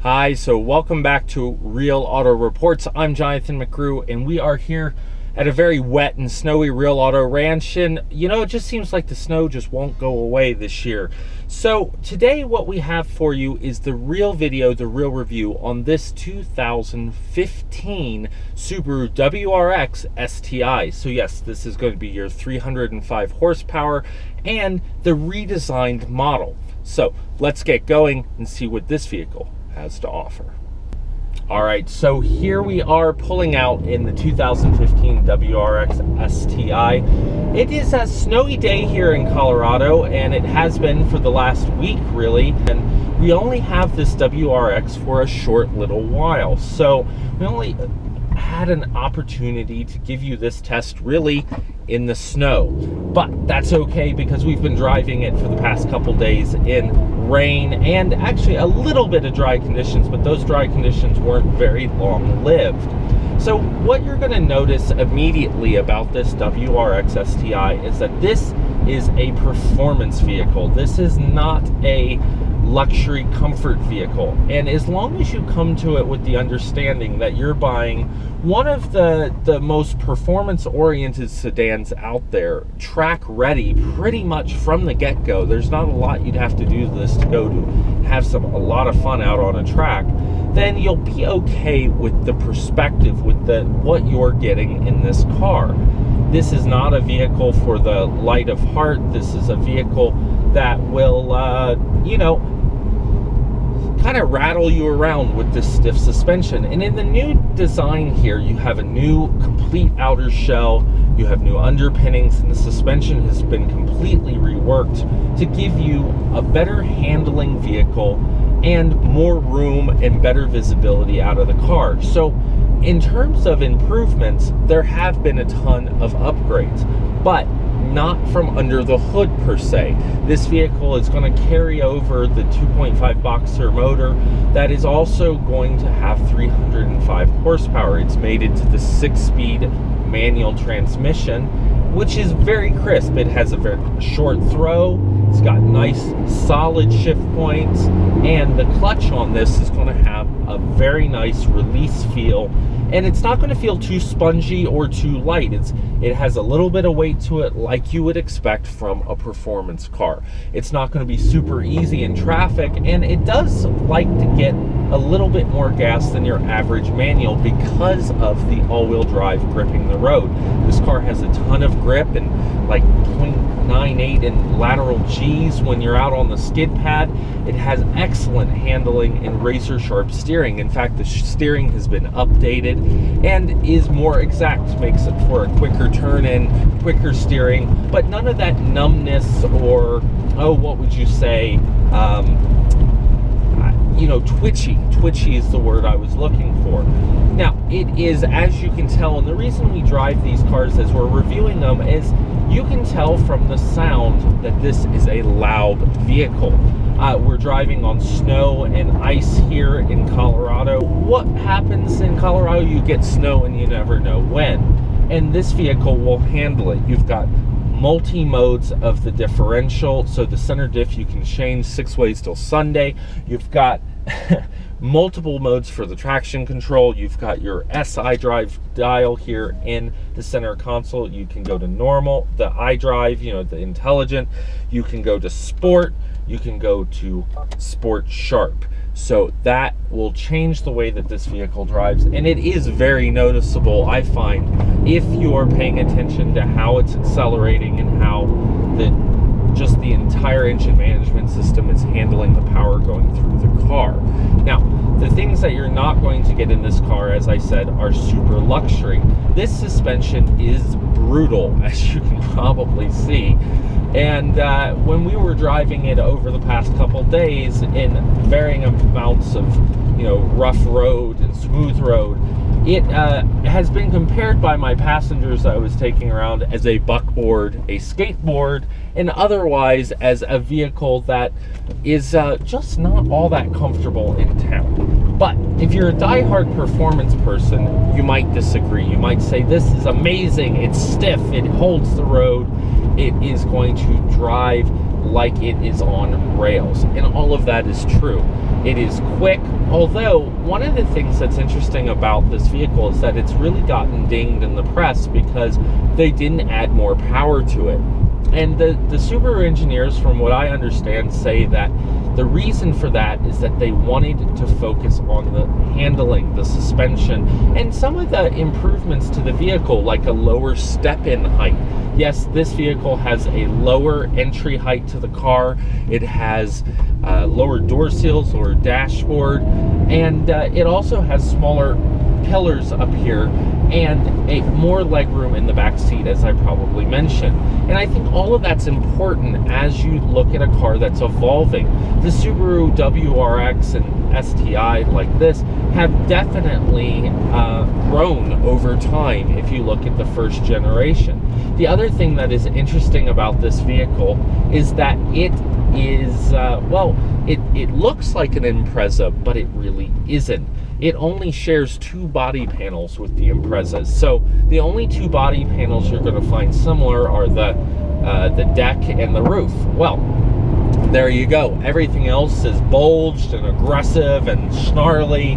Hi, so welcome back to Real Auto Reports. I'm Jonathan McGrew, and we are here at a very wet and snowy Real Auto Ranch, and it just seems like the snow just won't go away this year. So today what we have for you is the real video, the real review on this 2015 Subaru WRX STI. So yes, this is going to be your 305 horsepower and the redesigned model. So let's get going and see what this vehicle has to offer. All right, so here we are pulling out in the 2015 WRX STI. It is a snowy day here in Colorado, and it has been for the last week really, and we only have this WRX for a short little while, so we only had an opportunity to give you this test really in the snow, but that's okay because we've been driving it for the past couple days in rain and actually a little bit of dry conditions, but those dry conditions weren't very long lived. So what you're going to notice immediately about this WRX STI is that this is a performance vehicle. This is not a luxury comfort vehicle, and as long as you come to it with the understanding that you're buying one of the most performance oriented sedans out there, track ready pretty much from the get-go, there's not a lot you'd have to do this to go to have a lot of fun out on a track, then you'll be okay with the perspective, with what you're getting in this car. This is not a vehicle for the light of heart. This is a vehicle that will kind of rattle you around with this stiff suspension. And in the new design here, you have a new complete outer shell, you have new underpinnings, and the suspension has been completely reworked to give you a better handling vehicle and more room and better visibility out of the car. So in terms of improvements, there have been a ton of upgrades, but not from under the hood per se. This vehicle is going to carry over the 2.5 boxer motor that is also going to have 305 horsepower. It's mated to the 6-speed manual transmission, which is very crisp. It has a very short throw, it's got nice solid shift points, and the clutch on this is going to have a very nice release feel, and it's not going to feel too spongy or too light. It has a little bit of weight to it like you would expect from a performance car. It's not going to be super easy in traffic, and it does like to get a little bit more gas than your average manual because of the all-wheel drive gripping the road. This car has a ton of grip and like 0.98 in lateral G's when you're out on the skid pad. It has excellent handling and razor sharp steering. In fact, the steering has been updated and is more exact, makes it for a quicker turn in, quicker steering, but none of that numbness or, what would you say, twitchy. Twitchy is the word I was looking for. Now, it is, as you can tell, and the reason we drive these cars as we're reviewing them is you can tell from the sound that this is a loud vehicle. We're driving on snow and ice here in Colorado. What happens in Colorado? You get snow and you never know when. And this vehicle will handle it. You've got multi-modes of the differential, so the center diff you can change 6 ways till Sunday. You've got multiple modes for the traction control. You've got your SI drive dial here in the center console. You can go to normal, the iDrive, the intelligent. You can go to sport. You can go to sport sharp. So that will change the way that this vehicle drives, and it is very noticeable, I find, if you are paying attention to how it's accelerating and how just the entire engine management system is handling the power going through the car. Now, the things that you're not going to get in this car, as I said, are super luxury. This suspension is brutal, as you can probably see. And when we were driving it over the past couple days in varying amounts of, rough road and smooth road, it has been compared by my passengers I was taking around as a buckboard, a skateboard, and otherwise as a vehicle that is just not all that comfortable in town. But if you're a diehard performance person, you might disagree. You might say, this is amazing, it's stiff, it holds the road, it is going to drive like it is on rails, and all of that is true. It is quick, although one of the things that's interesting about this vehicle is that it's really gotten dinged in the press because they didn't add more power to it. And the Subaru engineers, from what I understand, say that the reason for that is that they wanted to focus on the handling, the suspension, and some of the improvements to the vehicle, like a lower step-in height. Yes, this vehicle has a lower entry height to the car. It has lower door seals, lower dashboard, and it also has smaller pillars up here and more legroom in the back seat, as I probably mentioned. And I think all of that's important as you look at a car that's evolving. The Subaru WRX and STI like this have definitely grown over time if you look at the first generation. The other thing that is interesting about this vehicle is that it is, well, it looks like an Impreza, but it really isn't. It only shares 2 body panels with the Imprezas. So the only 2 body panels you're going to find similar are the deck and the roof. Well, there you go. Everything else is bulged and aggressive and snarly.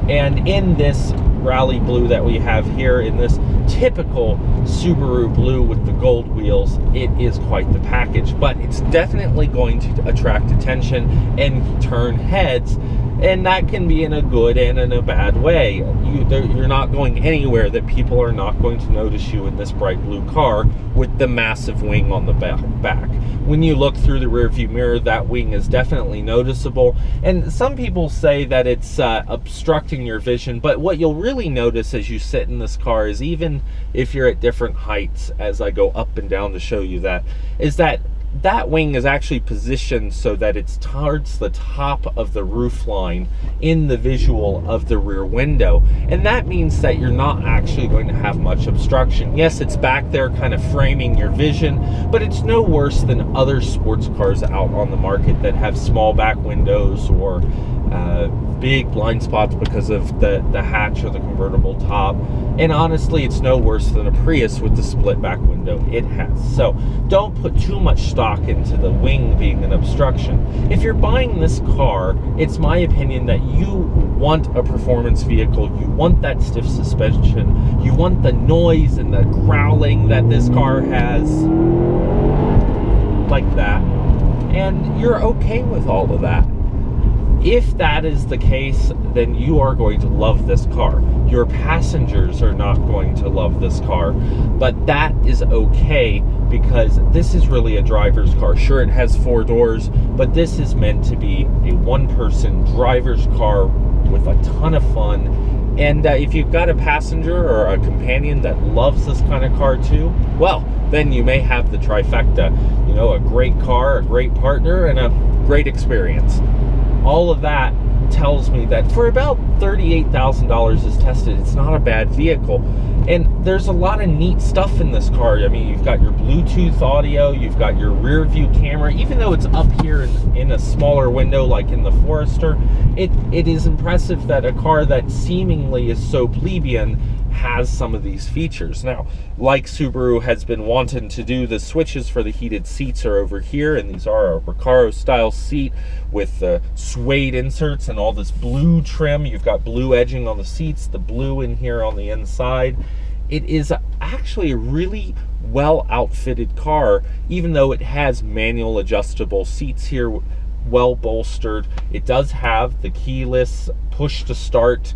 And in this rally blue that we have here, in this typical Subaru blue with the gold wheels, it is quite the package. But it's definitely going to attract attention and turn heads. And that can be in a good and in a bad way. You're not going anywhere that people are not going to notice you in this bright blue car with the massive wing on the back. When you look through the rearview mirror, that wing is definitely noticeable. And some people say that it's obstructing your vision, but what you'll really notice as you sit in this car is, even if you're at different heights, as I go up and down to show you that, is that that wing is actually positioned so that it's towards the top of the roof line in the visual of the rear window. And that means that you're not actually going to have much obstruction. Yes, it's back there kind of framing your vision, but it's no worse than other sports cars out on the market that have small back windows or big blind spots because of the hatch or the convertible top. And honestly, it's no worse than a Prius with the split back window it has. So don't put too much stock into the wing being an obstruction. If you're buying this car, it's my opinion that you want a performance vehicle. You want that stiff suspension. You want the noise and the growling that this car has, like that. And you're okay with all of that. If that is the case, then you are going to love this car. Your passengers are not going to love this car, but that is okay because this is really a driver's car. Sure, it has 4 doors, but this is meant to be a one-person driver's car with a ton of fun. And if you've got a passenger or a companion that loves this kind of car too, well, then you may have the trifecta. You know, a great car, a great partner, and a great experience. All of that tells me that for about $38,000 as tested, it's not a bad vehicle. And there's a lot of neat stuff in this car. I mean, you've got your Bluetooth audio, you've got your rear view camera. Even though it's up here in a smaller window like in the Forester, it is impressive that a car that seemingly is so plebeian has some of these features. Now, like Subaru has been wanting to do, the switches for the heated seats are over here, and these are a Recaro style seat with the suede inserts and all this blue trim. You've got blue edging on the seats, the blue in here on the inside. It is actually a really well outfitted car, even though it has manual adjustable seats here, well bolstered. It does have the keyless push to start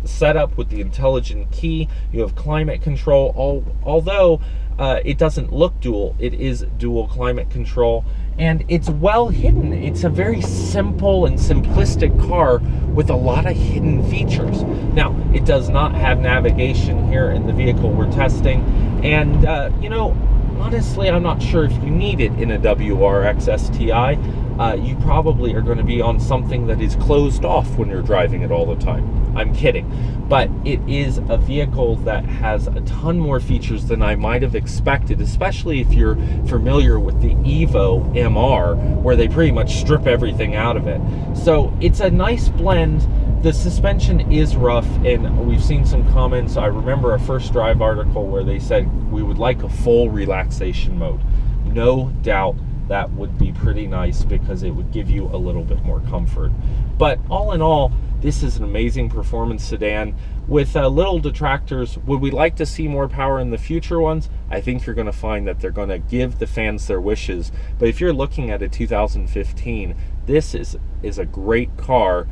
setup with the intelligent key. You have climate control, although it doesn't look dual. It is dual climate control, and it's well hidden. It's a very simple and simplistic car with a lot of hidden features. Now, it does not have navigation here in the vehicle we're testing, and you know, honestly, I'm not sure if you need it in a WRX STI. You probably are going to be on something that is closed off when you're driving it all the time. I'm kidding. But it is a vehicle that has a ton more features than I might have expected, especially if you're familiar with the Evo MR, where they pretty much strip everything out of it. So it's a nice blend. The suspension is rough, and we've seen some comments. I remember a First Drive article where they said we would like a full relaxation mode. No doubt that would be pretty nice because it would give you a little bit more comfort. But all in all, this is an amazing performance sedan with little detractors. Would we like to see more power in the future ones? I think you're going to find that they're going to give the fans their wishes. But if you're looking at a 2015, this is a great car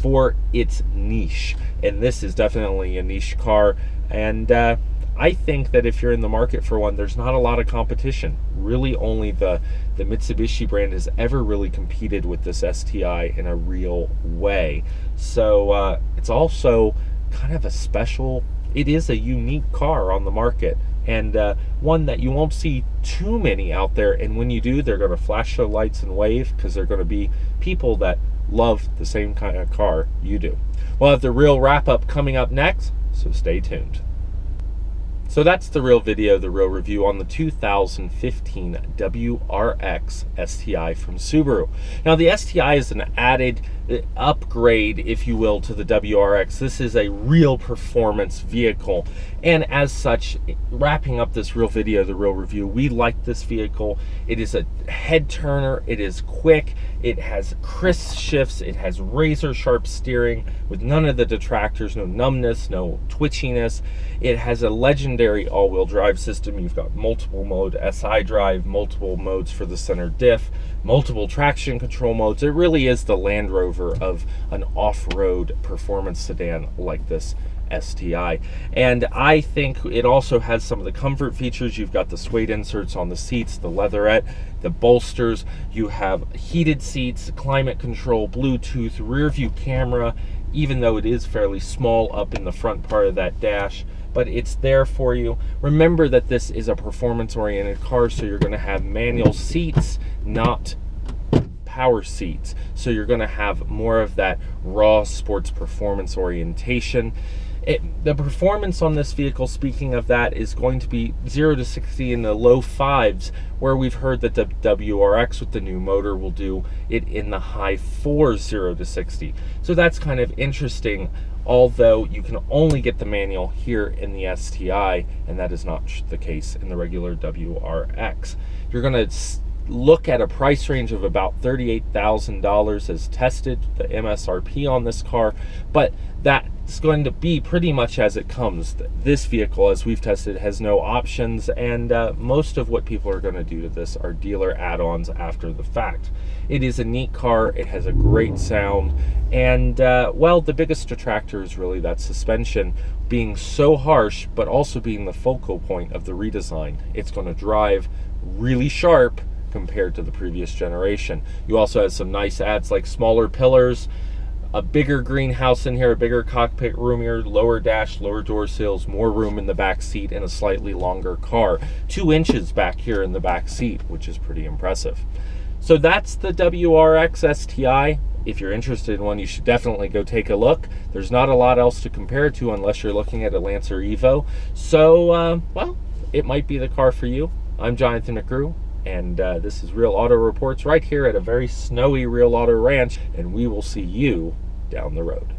for its niche, and this is definitely a niche car. And I think that if you're in the market for one, there's not a lot of competition. Really only the Mitsubishi brand has ever really competed with this STI in a real way. So it's also kind of a special, it is a unique car on the market, and one that you won't see too many out there. And when you do, they're going to flash their lights and wave, because they're going to be people that love the same kind of car you do. We'll have the real wrap-up coming up next, so stay tuned. So that's the real video, the real review on the 2015 WRX STI from Subaru. Now the STI is an added upgrade, if you will, to the WRX. This is a real performance vehicle, and as such, wrapping up this real video, the real review, we like this vehicle. It is a head turner, it is quick, it has crisp shifts, it has razor sharp steering with none of the detractors, no numbness, no twitchiness. It has a legendary all-wheel drive system. You've got multiple mode SI drive, multiple modes for the center diff, multiple traction control modes. It really is the Land Rover of an off-road performance sedan like this STI. And I think it also has some of the comfort features. You've got the suede inserts on the seats, the leatherette, the bolsters. You have heated seats, climate control, Bluetooth, rear view camera, even though it is fairly small up in the front part of that dash, but it's there for you. Remember that this is a performance-oriented car, so you're going to have manual seats, not power seats. So you're going to have more of that raw sports performance orientation. The performance on this vehicle, speaking of that, is going to be 0 to 60 in the low 5s, where we've heard that the WRX with the new motor will do it in the high 4s, 0 to 60. So that's kind of interesting, although you can only get the manual here in the STI, and that is not the case in the regular WRX. You're going to look at a price range of about $38,000 as tested, the MSRP on this car, but that's going to be pretty much as it comes. This vehicle, as we've tested, has no options, and most of what people are going to do to this are dealer add-ons after the fact. It is a neat car, it has a great sound, and well, the biggest detractor is really that suspension being so harsh, but also being the focal point of the redesign. It's going to drive really sharp compared to the previous generation. You also have some nice adds like smaller pillars, a bigger greenhouse in here, a bigger cockpit, roomier, lower dash, lower door sills, more room in the back seat, and a slightly longer car. 2 inches back here in the back seat, which is pretty impressive. So that's the WRX STI. If you're interested in one, you should definitely go take a look. There's not a lot else to compare it to unless you're looking at a Lancer Evo. So, well, it might be the car for you. I'm Jonathan McGrew, and this is Real Auto Reports right here at a very snowy Real Auto Ranch, and we will see you down the road.